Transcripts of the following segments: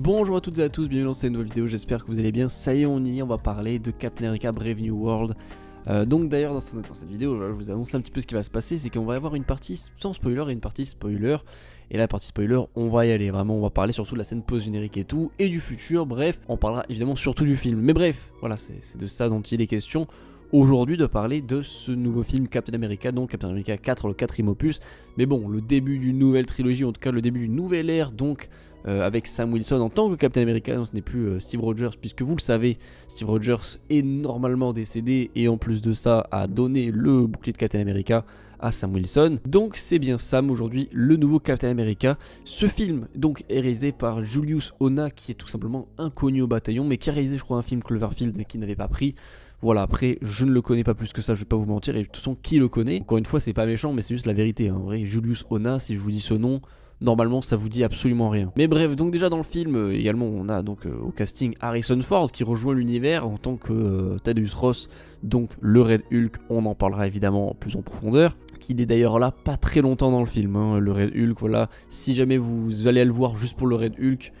Bonjour à toutes et à tous, bienvenue dans cette nouvelle vidéo, j'espère que vous allez bien. Ça y est, on y est, on va parler de Captain America Brave New World. Donc d'ailleurs dans cette vidéo, je vous annonce un petit peu ce qui va se passer, c'est qu'on va avoir une partie sans spoiler et une partie spoiler. Et là, la partie spoiler, on va y aller, vraiment, on va parler surtout de la scène post-générique et tout, et du futur, bref, on parlera évidemment surtout du film. Mais bref, voilà, c'est de ça dont il est question aujourd'hui, de parler de ce nouveau film Captain America, donc Captain America 4, le 4ème opus. Mais bon, le début d'une nouvelle trilogie, en tout cas le début d'une nouvelle ère, donc avec Sam Wilson en tant que Captain America. Non, ce n'est plus Steve Rogers, puisque vous le savez, Steve Rogers est normalement décédé et en plus de ça a donné le bouclier de Captain America à Sam Wilson. Donc c'est bien Sam aujourd'hui, le nouveau Captain America. Ce film donc est réalisé par Julius Onah, qui est tout simplement inconnu au bataillon, mais qui a réalisé je crois un film Cloverfield mais qui n'avait pas pris. Voilà, après je ne le connais pas plus que ça, je vais pas vous mentir, et de toute façon qui le connaît. Encore une fois, c'est pas méchant mais c'est juste la vérité, en vrai. Julius Onah, si je vous dis ce nom, normalement ça vous dit absolument rien. Mais bref, donc déjà dans le film également on a donc au casting Harrison Ford qui rejoint l'univers en tant que Thaddeus Ross, donc le Red Hulk. On en parlera évidemment plus en profondeur, qui est d'ailleurs là pas très longtemps dans le film, hein, le Red Hulk. Voilà, si jamais vous allez le voir juste pour le Red Hulk,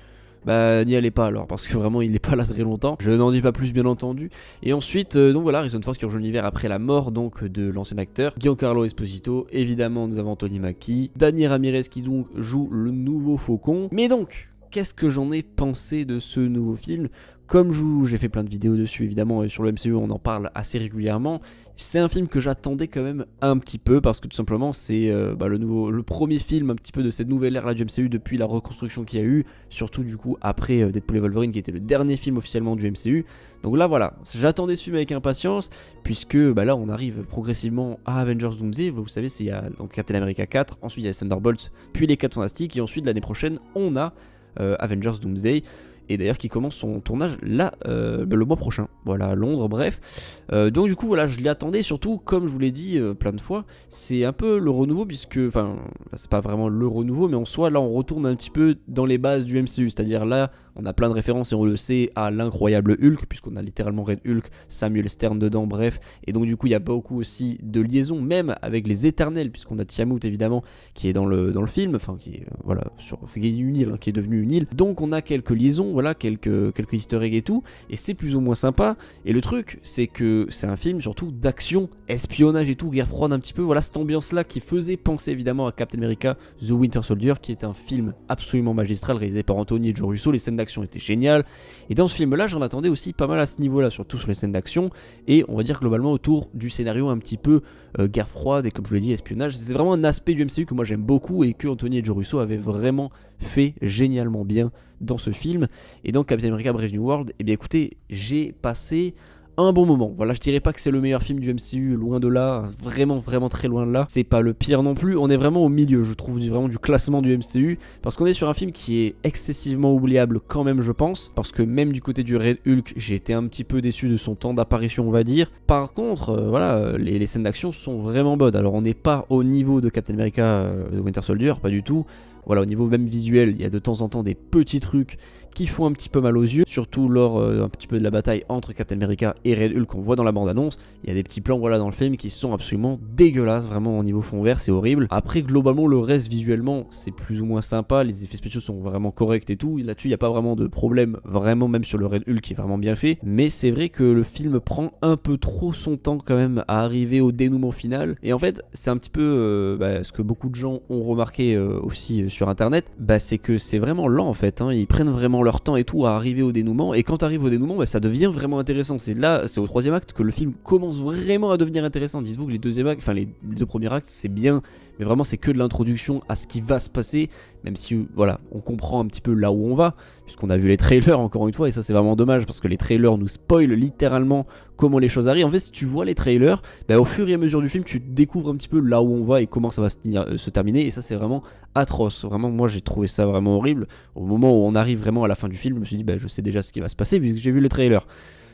bah n'y allez pas alors, parce que vraiment il n'est pas là très longtemps. Je n'en dis pas plus bien entendu. Et ensuite donc voilà, Harrison Ford qui rejoint l'univers après la mort donc de l'ancien acteur Giancarlo Esposito. Évidemment nous avons Anthony Mackie, Danny Ramirez qui donc joue le nouveau Faucon. Mais donc qu'est-ce que j'en ai pensé de ce nouveau film? Comme j'ai fait plein de vidéos dessus évidemment, et sur le MCU on en parle assez régulièrement. C'est un film que j'attendais quand même un petit peu, parce que tout simplement c'est le premier film un petit peu de cette nouvelle ère là du MCU depuis la reconstruction qu'il y a eu, surtout du coup après Deadpool et Wolverine qui était le dernier film officiellement du MCU. Donc là voilà, j'attendais ce film avec impatience, puisque là on arrive progressivement à Avengers Doomsday. Vous savez, il y a donc Captain America 4, ensuite il y a Thunderbolts, puis les 4 Fantastiques, et ensuite l'année prochaine on a Avengers Doomsday. Et d'ailleurs qui commence son tournage là le mois prochain, voilà, à Londres, bref. Donc du coup voilà, je l'y attendais, surtout comme je vous l'ai dit plein de fois, c'est un peu le renouveau, puisque, enfin c'est pas vraiment le renouveau, mais en soi là on retourne un petit peu dans les bases du MCU, c'est-à-dire là on a plein de références et on le sait à l'incroyable Hulk, puisqu'on a littéralement Red Hulk, Samuel Stern dedans, bref. Et donc du coup il y a beaucoup aussi de liaisons, même avec les Éternels, puisqu'on a Tiamut évidemment qui est dans le film, enfin qui est qui est une île, hein, qui est devenue une île. Donc on a quelques liaisons, voilà, quelques easter eggs et tout, et c'est plus ou moins sympa. Et le truc c'est que c'est un film surtout d'action, espionnage et tout, guerre froide un petit peu, voilà cette ambiance là qui faisait penser évidemment à Captain America The Winter Soldier, qui est un film absolument magistral réalisé par Anthony et Joe Russo. Les scènes d'action étaient géniales, et dans ce film là j'en attendais aussi pas mal à ce niveau là, surtout sur les scènes d'action, et on va dire globalement autour du scénario un petit peu guerre froide, et comme je vous l'ai dit, espionnage. C'est vraiment un aspect du MCU que moi j'aime beaucoup, et que Anthony et Joe Russo avaient vraiment fait génialement bien dans ce film. Et donc Captain America Brave New World, et bien écoutez, j'ai passé un bon moment. Voilà, je dirais pas que c'est le meilleur film du MCU, loin de là, vraiment très loin de là. C'est pas le pire non plus, on est vraiment au milieu, je trouve, vraiment du classement du MCU, parce qu'on est sur un film qui est excessivement oubliable quand même, je pense, parce que même du côté du Red Hulk, j'ai été un petit peu déçu de son temps d'apparition, on va dire. Par contre, voilà, les scènes d'action sont vraiment bonnes. Alors on n'est pas au niveau de Captain America The Winter Soldier, pas du tout. Voilà, au niveau même visuel, il y a de temps en temps des petits trucs qui font un petit peu mal aux yeux, surtout lors un petit peu de la bataille entre Captain America et Red Hulk qu'on voit dans la bande-annonce. Il y a des petits plans dans le film qui sont absolument dégueulasses, vraiment au niveau fond vert, c'est horrible. Après globalement le reste visuellement c'est plus ou moins sympa, les effets spéciaux sont vraiment corrects et tout, là-dessus il n'y a pas vraiment de problème, vraiment, même sur le Red Hulk qui est vraiment bien fait. Mais c'est vrai que le film prend un peu trop son temps quand même à arriver au dénouement final, et en fait c'est un petit peu ce que beaucoup de gens ont remarqué aussi sur internet, c'est que c'est vraiment lent en fait, hein. Ils prennent vraiment leur temps et tout à arriver au dénouement, et quand t'arrives au dénouement, ça devient vraiment intéressant. C'est au 3ème acte que le film commence vraiment à devenir intéressant. Dites-vous que les deux premiers actes c'est bien, mais vraiment c'est que de l'introduction à ce qui va se passer, même si voilà, on comprend un petit peu là où on va, puisqu'on a vu les trailers encore une fois, et ça c'est vraiment dommage parce que les trailers nous spoilent littéralement comment les choses arrivent. En fait, si tu vois les trailers, au fur et à mesure du film tu découvres un petit peu là où on va et comment ça va se terminer, et ça c'est vraiment atroce. Vraiment, moi j'ai trouvé ça vraiment horrible. Au moment où on arrive vraiment à la fin du film, je me suis dit je sais déjà ce qui va se passer vu que j'ai vu les trailers.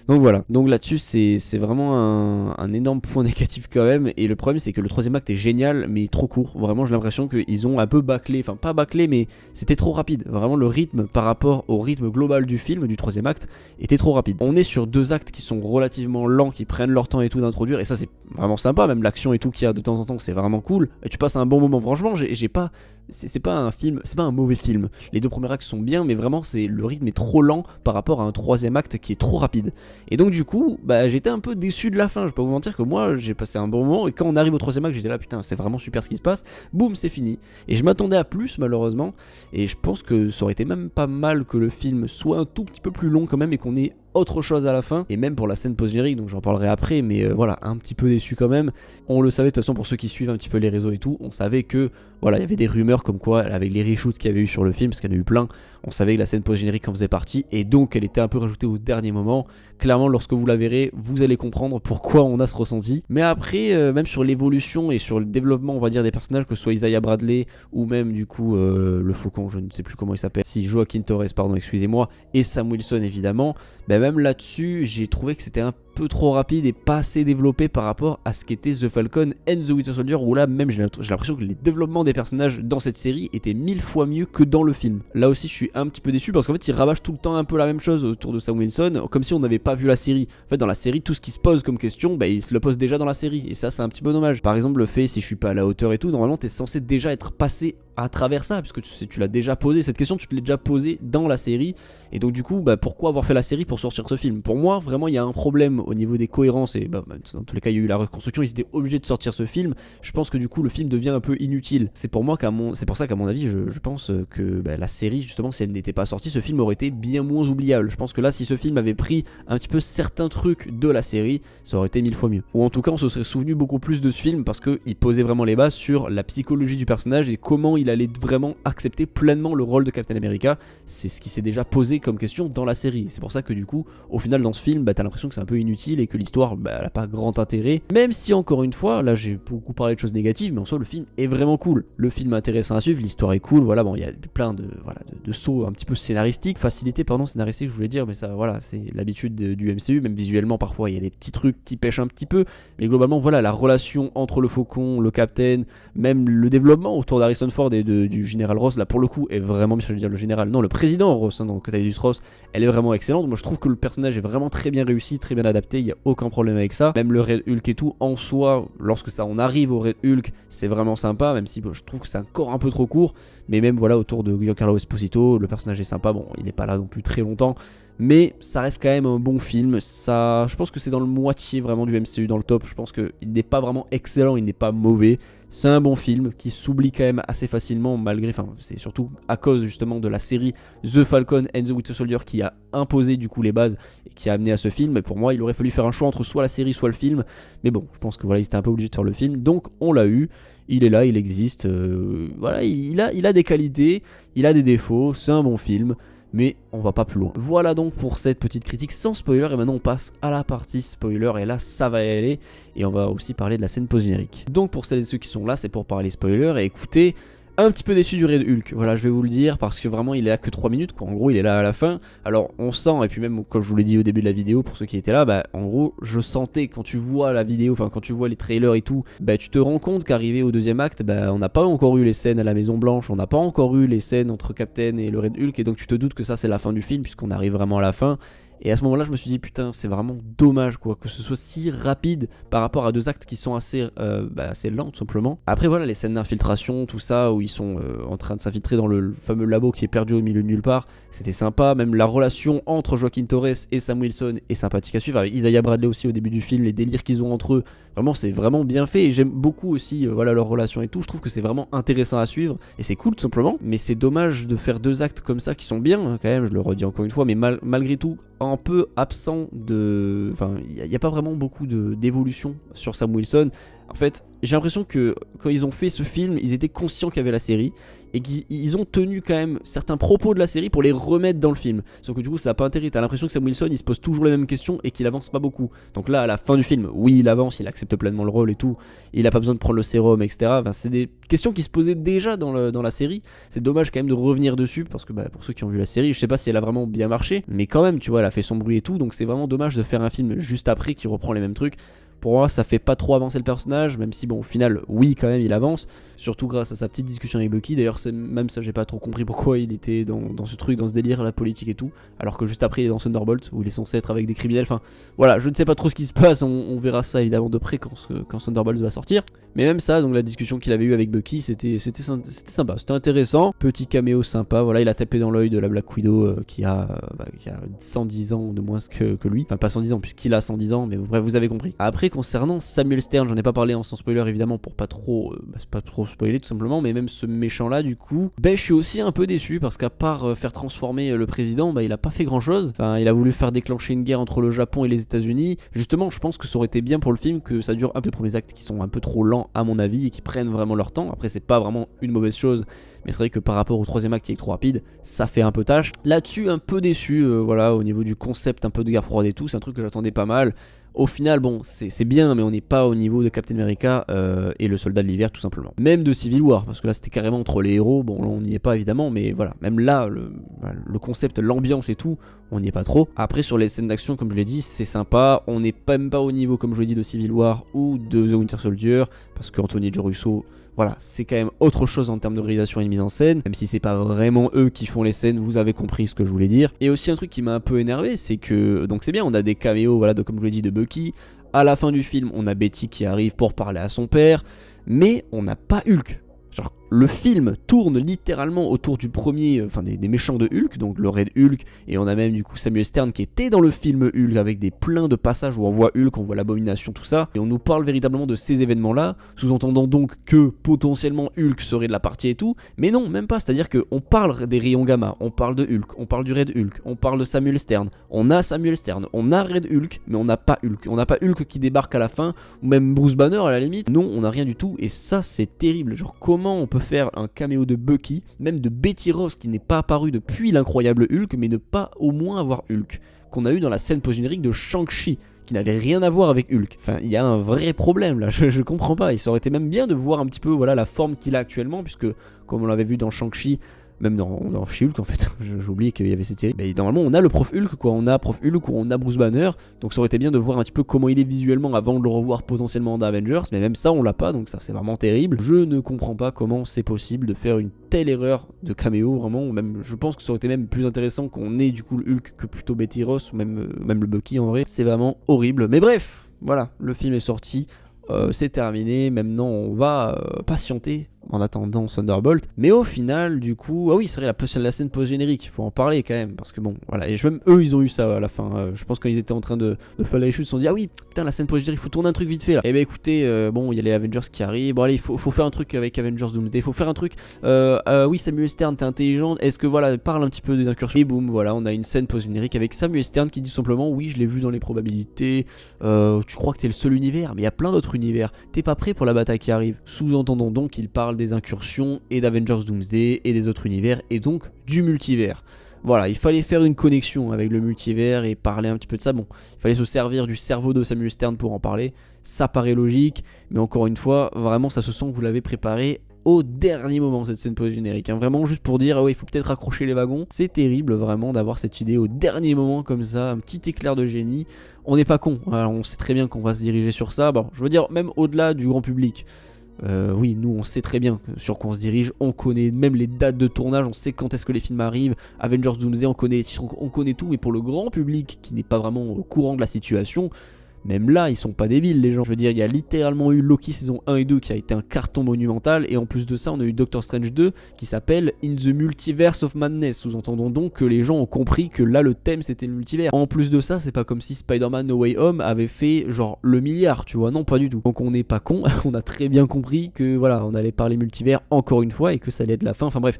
Donc voilà, donc là-dessus c'est vraiment un énorme point négatif quand même. Et le problème c'est que le 3ème acte est génial mais trop court. Vraiment j'ai l'impression qu'ils ont un peu bâclé, enfin pas bâclé mais c'était trop rapide. Vraiment le rythme par rapport au rythme global du film, du 3ème acte, était trop rapide. On est sur 2 actes qui sont relativement lents, qui prennent leur temps et tout d'introduire, et ça c'est vraiment sympa. Même l'action et tout qu'il y a de temps en temps, c'est vraiment cool, et tu passes un bon moment. Franchement j'ai pas c'est pas un film, c'est pas un mauvais film. Les deux premiers actes sont bien, mais vraiment le rythme est trop lent par rapport à un troisième acte qui est trop rapide. Et donc du coup, bah j'étais un peu déçu de la fin. Je vais pas vous mentir que moi j'ai passé un bon moment, et quand on arrive au troisième acte, j'étais là putain, c'est vraiment super ce qui se passe. Boum, c'est fini. Et je m'attendais à plus malheureusement, et je pense que ça aurait été même pas mal que le film soit un tout petit peu plus long quand même et qu'on ait autre chose à la fin, et même pour la scène post-générique, donc j'en parlerai après, mais voilà, un petit peu déçu quand même. On le savait de toute façon, pour ceux qui suivent un petit peu les réseaux et tout, on savait que voilà, il y avait des rumeurs comme quoi, avec les reshoots qu'il y avait eu sur le film, parce qu'il y en a eu plein, on savait que la scène post-générique en faisait partie, et donc elle était un peu rajoutée au dernier moment. Clairement, lorsque vous la verrez, vous allez comprendre pourquoi on a ce ressenti. Mais après, même sur l'évolution et sur le développement, on va dire, des personnages, que ce soit Isaiah Bradley ou même du coup le Faucon, je ne sais plus comment il s'appelle, si Joaquin Torres, pardon, excusez-moi, et Sam Wilson évidemment, bah même là-dessus, j'ai trouvé que c'était un peu trop rapide et pas assez développé par rapport à ce qu'était The Falcon and the Winter Soldier, où là même j'ai l'impression que les développements des personnages dans cette série étaient 1000 fois mieux que dans le film. Là aussi je suis un petit peu déçu parce qu'en fait ils rabâchent tout le temps un peu la même chose autour de Sam Wilson, comme si on n'avait pas vu la série. En fait dans la série, tout ce qui se pose comme question, bah ils se le posent déjà dans la série, et ça c'est un petit peu dommage. Par exemple le fait si je suis pas à la hauteur et tout, normalement t'es censé déjà être passé à travers ça, puisque tu l'as déjà posé, cette question tu te l'as déjà posée dans la série, et donc du coup bah pourquoi avoir fait la série pour sortir ce film? Pour moi vraiment il y a un problème au niveau des cohérences, et bah, dans tous les cas il y a eu la reconstruction, ils étaient obligés de sortir ce film. Je pense que du coup le film devient un peu inutile. C'est pour ça qu'à mon avis je pense que bah, la série justement, si elle n'était pas sortie, ce film aurait été bien moins oubliable. Je pense que là si ce film avait pris un petit peu certains trucs de la série, ça aurait été 1000 fois mieux, ou en tout cas on se serait souvenu beaucoup plus de ce film, parce qu'il posait vraiment les bases sur la psychologie du personnage et comment il allait vraiment accepter pleinement le rôle de Captain America. C'est ce qui s'est déjà posé comme question dans la série. C'est pour ça que du coup, au final dans ce film, bah, t'as l'impression que c'est un peu inutile et que l'histoire, bah, elle a pas grand intérêt. Même si encore une fois, là j'ai beaucoup parlé de choses négatives, mais en soi le film est vraiment cool. Le film est intéressant à suivre, l'histoire est cool, voilà, bon il y a plein de sauts un petit peu scénaristiques, facilité pardon, scénaristique je voulais dire, mais ça voilà, c'est l'habitude du MCU, même visuellement parfois il y a des petits trucs qui pêchent un petit peu, mais globalement voilà, la relation entre le Faucon, le Captain, même le développement autour d'Harrison Ford et du général Ross, là pour le coup est vraiment, je veux dire le général, non le président Ross, hein, donc Octavius Ross, elle est vraiment excellente. Moi je trouve que le personnage est vraiment très bien réussi, très bien adapté, il n'y a aucun problème avec ça. Même le Red Hulk et tout, en soi, lorsque ça on arrive au Red Hulk, c'est vraiment sympa, même si bon, je trouve que c'est encore un peu trop court, mais même voilà, autour de Giancarlo Esposito, le personnage est sympa, bon il n'est pas là non plus très longtemps, mais ça reste quand même un bon film. Ça, je pense que c'est dans le moitié vraiment du MCU, dans le top. Je pense qu'il n'est pas vraiment excellent, il n'est pas mauvais. C'est un bon film qui s'oublie quand même assez facilement, malgré, enfin c'est surtout à cause justement de la série The Falcon and the Winter Soldier qui a imposé du coup les bases et qui a amené à ce film. Mais pour moi il aurait fallu faire un choix entre soit la série soit le film, mais bon je pense que voilà, ils étaient un peu obligés de faire le film, donc on l'a eu. Il est là, il existe, voilà, il a des qualités, il a des défauts, c'est un bon film, mais on va pas plus loin. Voilà donc pour cette petite critique sans spoiler, et maintenant on passe à la partie spoiler, et là ça va y aller, et on va aussi parler de la scène post-générique. Donc pour celles et ceux qui sont là, c'est pour parler spoiler, et écoutez, un petit peu déçu du Red Hulk, voilà je vais vous le dire, parce que vraiment il est là que 3 minutes quoi, en gros il est là à la fin. Alors on sent, et puis même comme je vous l'ai dit au début de la vidéo pour ceux qui étaient là, bah en gros je sentais quand tu vois la vidéo, enfin quand tu vois les trailers et tout, bah tu te rends compte qu'arrivé au deuxième acte, bah on n'a pas encore eu les scènes à la Maison Blanche, on n'a pas encore eu les scènes entre Captain et le Red Hulk, et donc tu te doutes que ça c'est la fin du film puisqu'on arrive vraiment à la fin. Et à ce moment-là, je me suis dit, putain, c'est vraiment dommage quoi, que ce soit si rapide par rapport à deux actes qui sont assez lents tout simplement. Après voilà, les scènes d'infiltration, tout ça, où ils sont en train de s'infiltrer dans le fameux labo qui est perdu au milieu de nulle part, c'était sympa. Même la relation entre Joaquin Torres et Sam Wilson est sympathique à suivre, avec Isaiah Bradley aussi au début du film, les délires qu'ils ont entre eux, vraiment c'est vraiment bien fait, et j'aime beaucoup aussi voilà, leur relation et tout. Je trouve que c'est vraiment intéressant à suivre, et c'est cool tout simplement. Mais c'est dommage de faire deux actes comme ça qui sont bien hein, quand même, je le redis encore une fois, mais malgré tout un peu absent de... Enfin, il n'y a pas vraiment beaucoup d'évolution sur Sam Wilson. En fait, j'ai l'impression que quand ils ont fait ce film, ils étaient conscients qu'il y avait la série et qu'ils ont tenu quand même certains propos de la série pour les remettre dans le film. Sauf que du coup, ça n'a pas intérêt. T'as l'impression que Sam Wilson, il se pose toujours les mêmes questions et qu'il avance pas beaucoup. Donc là, à la fin du film, oui, il avance, il accepte pleinement le rôle et tout. Il a pas besoin de prendre le sérum, etc. Enfin, c'est des questions qui se posaient déjà dans la série. C'est dommage quand même de revenir dessus parce que pour ceux qui ont vu la série, je sais pas si elle a vraiment bien marché, mais quand même, tu vois, elle a fait son bruit et tout. Donc c'est vraiment dommage de faire un film juste après qui reprend les mêmes trucs. Pour moi, ça fait pas trop avancer le personnage, même si bon, au final, oui, quand même, il avance. Surtout grâce à sa petite discussion avec Bucky. D'ailleurs, même ça, j'ai pas trop compris pourquoi il était dans ce truc, dans ce délire, la politique et tout. Alors que juste après, il est dans Thunderbolt, où il est censé être avec des criminels. Enfin, voilà, je ne sais pas trop ce qui se passe. On verra ça évidemment de près quand Thunderbolt va sortir. Mais même ça, donc la discussion qu'il avait eue avec Bucky, c'était sympa, c'était intéressant. Petit caméo sympa, voilà, il a tapé dans l'œil de la Black Widow qui a 110 ans de moins que lui. Enfin, pas 110 ans, puisqu'il a 110 ans, mais bref, vous avez compris. Après, concernant Samuel Stern, j'en ai pas parlé en sans spoiler évidemment pour pas trop spoiler tout simplement, mais même ce méchant là du coup, je suis aussi un peu déçu parce qu'à part faire transformer le président, il a pas fait grand chose. Enfin, il a voulu faire déclencher une guerre entre le Japon et les États-Unis. Justement, je pense que ça aurait été bien pour le film que ça dure un peu les premiers actes qui sont un peu trop lents à mon avis et qui prennent vraiment leur temps. Après, c'est pas vraiment une mauvaise chose, mais c'est vrai que par rapport au troisième acte qui est trop rapide, ça fait un peu tâche. Là-dessus, un peu déçu, voilà, au niveau du concept un peu de guerre froide et tout, c'est un truc que j'attendais pas mal. Au final, bon, c'est bien, mais on n'est pas au niveau de Captain America et le soldat de l'hiver, tout simplement. Même de Civil War, parce que là, c'était carrément entre les héros. Bon, là, on n'y est pas évidemment, mais voilà, même là, le concept, l'ambiance et tout, on n'y est pas trop. Après, sur les scènes d'action, comme je l'ai dit, c'est sympa. On n'est même pas au niveau, comme je l'ai dit, de Civil War ou de The Winter Soldier, parce qu'Anthony J. Russo, voilà, c'est quand même autre chose en termes de réalisation et de mise en scène, même si c'est pas vraiment eux qui font les scènes, vous avez compris ce que je voulais dire. Et aussi un truc qui m'a un peu énervé, c'est que, donc c'est bien, on a des caméos, voilà, comme je l'ai dit, de Bucky. À la fin du film, on a Betty qui arrive pour parler à son père, mais on n'a pas Hulk. Genre, le film tourne littéralement autour du premier, enfin des méchants de Hulk, donc le Red Hulk, et on a même du coup Samuel Stern qui était dans le film Hulk avec des pleins de passages où on voit Hulk, on voit l'abomination, tout ça, et on nous parle véritablement de ces événements-là, sous-entendant donc que potentiellement Hulk serait de la partie et tout, mais non, même pas, c'est-à-dire qu'on parle des rayons gamma, on parle de Hulk, on parle du Red Hulk, on parle de Samuel Stern, on a Samuel Stern, on a Red Hulk, mais on n'a pas Hulk, on n'a pas Hulk qui débarque à la fin, ou même Bruce Banner à la limite, non, on n'a rien du tout, et ça c'est terrible, genre comment on peut faire un caméo de Bucky, même de Betty Ross qui n'est pas apparue depuis l'incroyable Hulk, mais ne pas au moins avoir Hulk, qu'on a eu dans la scène post-générique de Shang-Chi, qui n'avait rien à voir avec Hulk. Enfin, il y a un vrai problème là, je comprends pas. Il aurait été même bien de voir un petit peu voilà, la forme qu'il a actuellement, puisque comme on l'avait vu dans Shang-Chi, même dans She-Hulk en fait, j'ai oublié qu'il y avait cette série. Mais normalement on a le prof Hulk quoi, on a prof Hulk ou on a Bruce Banner, donc ça aurait été bien de voir un petit peu comment il est visuellement avant de le revoir potentiellement dans Avengers, mais même ça on l'a pas, donc ça c'est vraiment terrible. Je ne comprends pas comment c'est possible de faire une telle erreur de caméo, vraiment, même je pense que ça aurait été même plus intéressant qu'on ait du coup le Hulk que plutôt Betty Ross, ou même le Bucky en vrai, c'est vraiment horrible. Mais bref, voilà, le film est sorti, c'est terminé, maintenant on va patienter en attendant Thunderbolt, mais au final du coup, ah oui c'est vrai la scène post-générique, il faut en parler quand même, parce que bon, voilà, et même eux ils ont eu ça à la fin, je pense quand ils étaient en train de faire les chutes, ils se sont dit ah oui, putain la scène post-générique, il faut tourner un truc vite fait là, et bah écoutez, bon il y a les Avengers qui arrivent, bon allez il faut faire un truc avec Avengers Doomsday, il faut faire un truc, oui Samuel Stern t'es intelligent, est-ce que voilà, parle un petit peu des incursions, et boum, voilà, on a une scène post-générique avec Samuel Stern qui dit simplement oui je l'ai vu dans les probabilités, tu crois que t'es le seul univers, mais il y a plein d'autres univers, t'es pas prêt pour la bataille qui arrive, sous-entendant donc il parle des incursions et d'Avengers Doomsday et des autres univers et donc du multivers. Voilà, il fallait faire une connexion avec le multivers et parler un petit peu de ça. Bon, il fallait se servir du cerveau de Samuel Stern pour en parler. Ça paraît logique, mais encore une fois, vraiment ça se sent que vous l'avez préparé au dernier moment cette scène post-générique, hein. Vraiment juste pour dire, ah ouais, il faut peut-être accrocher les wagons. C'est terrible vraiment d'avoir cette idée au dernier moment comme ça, un petit éclair de génie. On n'est pas con, alors on sait très bien qu'on va se diriger sur ça. Bon, je veux dire, même au-delà du grand public. Oui, nous on sait très bien sur quoi on se dirige, on connaît même les dates de tournage, on sait quand est-ce que les films arrivent, Avengers Doomsday, on connaît les titres, on connaît tout, mais pour le grand public qui n'est pas vraiment au courant de la situation, même là ils sont pas débiles les gens. Je veux dire, il y a littéralement eu Loki saison 1 et 2 qui a été un carton monumental, et en plus de ça on a eu Doctor Strange 2 qui s'appelle In the Multiverse of Madness, sous-entendant donc que les gens ont compris que là le thème c'était le multivers. En plus de ça, c'est pas comme si Spider-Man No Way Home avait fait genre le milliard, tu vois, non pas du tout. Donc on n'est pas con, on a très bien compris que voilà, on allait parler multivers encore une fois et que ça allait être la fin, enfin bref.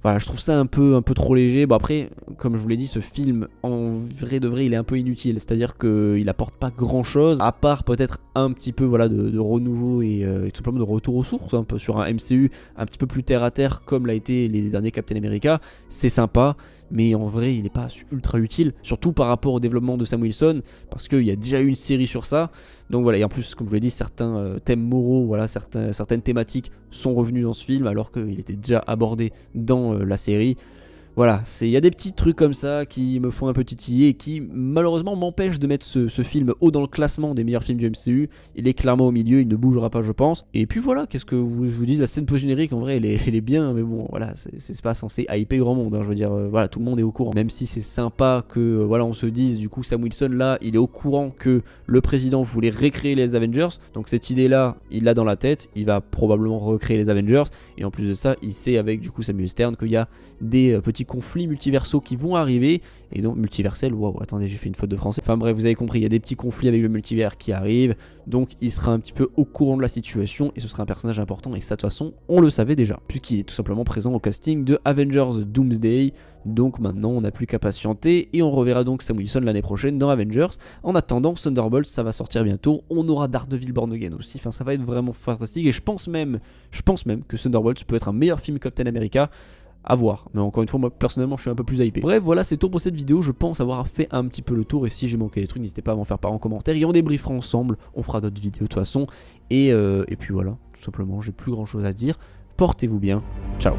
Voilà, je trouve ça un peu trop léger. Bon après, comme je vous l'ai dit, ce film, en vrai de vrai, il est un peu inutile. C'est-à-dire qu'il apporte pas grand-chose, à part peut-être un petit peu voilà, de renouveau et tout simplement de retour aux sources, un peu sur un MCU un petit peu plus terre-à-terre, comme l'a été les derniers Captain America. C'est sympa, mais en vrai, il n'est pas ultra utile, surtout par rapport au développement de Sam Wilson, parce qu'il y a déjà eu une série sur ça. Donc voilà, et en plus, comme je vous l'ai dit, certains thèmes moraux, voilà, certaines thématiques sont revenus dans ce film, alors qu'il était déjà abordé dans la série. Voilà, il y a des petits trucs comme ça qui me font un peu titiller et qui malheureusement m'empêchent de mettre ce film haut dans le classement des meilleurs films du MCU. Il est clairement au milieu, il ne bougera pas je pense. Et puis voilà, qu'est-ce que vous, je vous dis, la scène post-générique en vrai elle est bien, mais bon voilà, c'est pas censé hyper grand monde, hein, je veux dire, voilà, tout le monde est au courant. Même si c'est sympa que voilà, on se dise, du coup Sam Wilson là, il est au courant que le président voulait récréer les Avengers, donc cette idée là, il l'a dans la tête, il va probablement recréer les Avengers, et en plus de ça, il sait avec du coup Samuel Stern qu'il y a des petits conflits multiversaux qui vont arriver, et donc multiversels, waouh, attendez, j'ai fait une faute de français. Enfin bref, vous avez compris, il y a des petits conflits avec le multivers qui arrivent, donc il sera un petit peu au courant de la situation, et ce sera un personnage important, et ça de toute façon, on le savait déjà, puisqu'il est tout simplement présent au casting de Avengers Doomsday. Donc maintenant on n'a plus qu'à patienter et on reverra donc Sam Wilson l'année prochaine dans Avengers. En attendant, Thunderbolt ça va sortir bientôt, on aura Daredevil Born Again aussi, enfin ça va être vraiment fantastique et je pense même que Thunderbolt peut être un meilleur film que Captain America. À voir, mais encore une fois, moi personnellement je suis un peu plus hypé. Bref, voilà, c'est tout pour cette vidéo. Je pense avoir fait un petit peu le tour. Et si j'ai manqué des trucs, n'hésitez pas à m'en faire part en commentaire. Et on débriefera ensemble, on fera d'autres vidéos de toute façon. Et puis voilà, tout simplement, j'ai plus grand chose à dire. Portez-vous bien, ciao.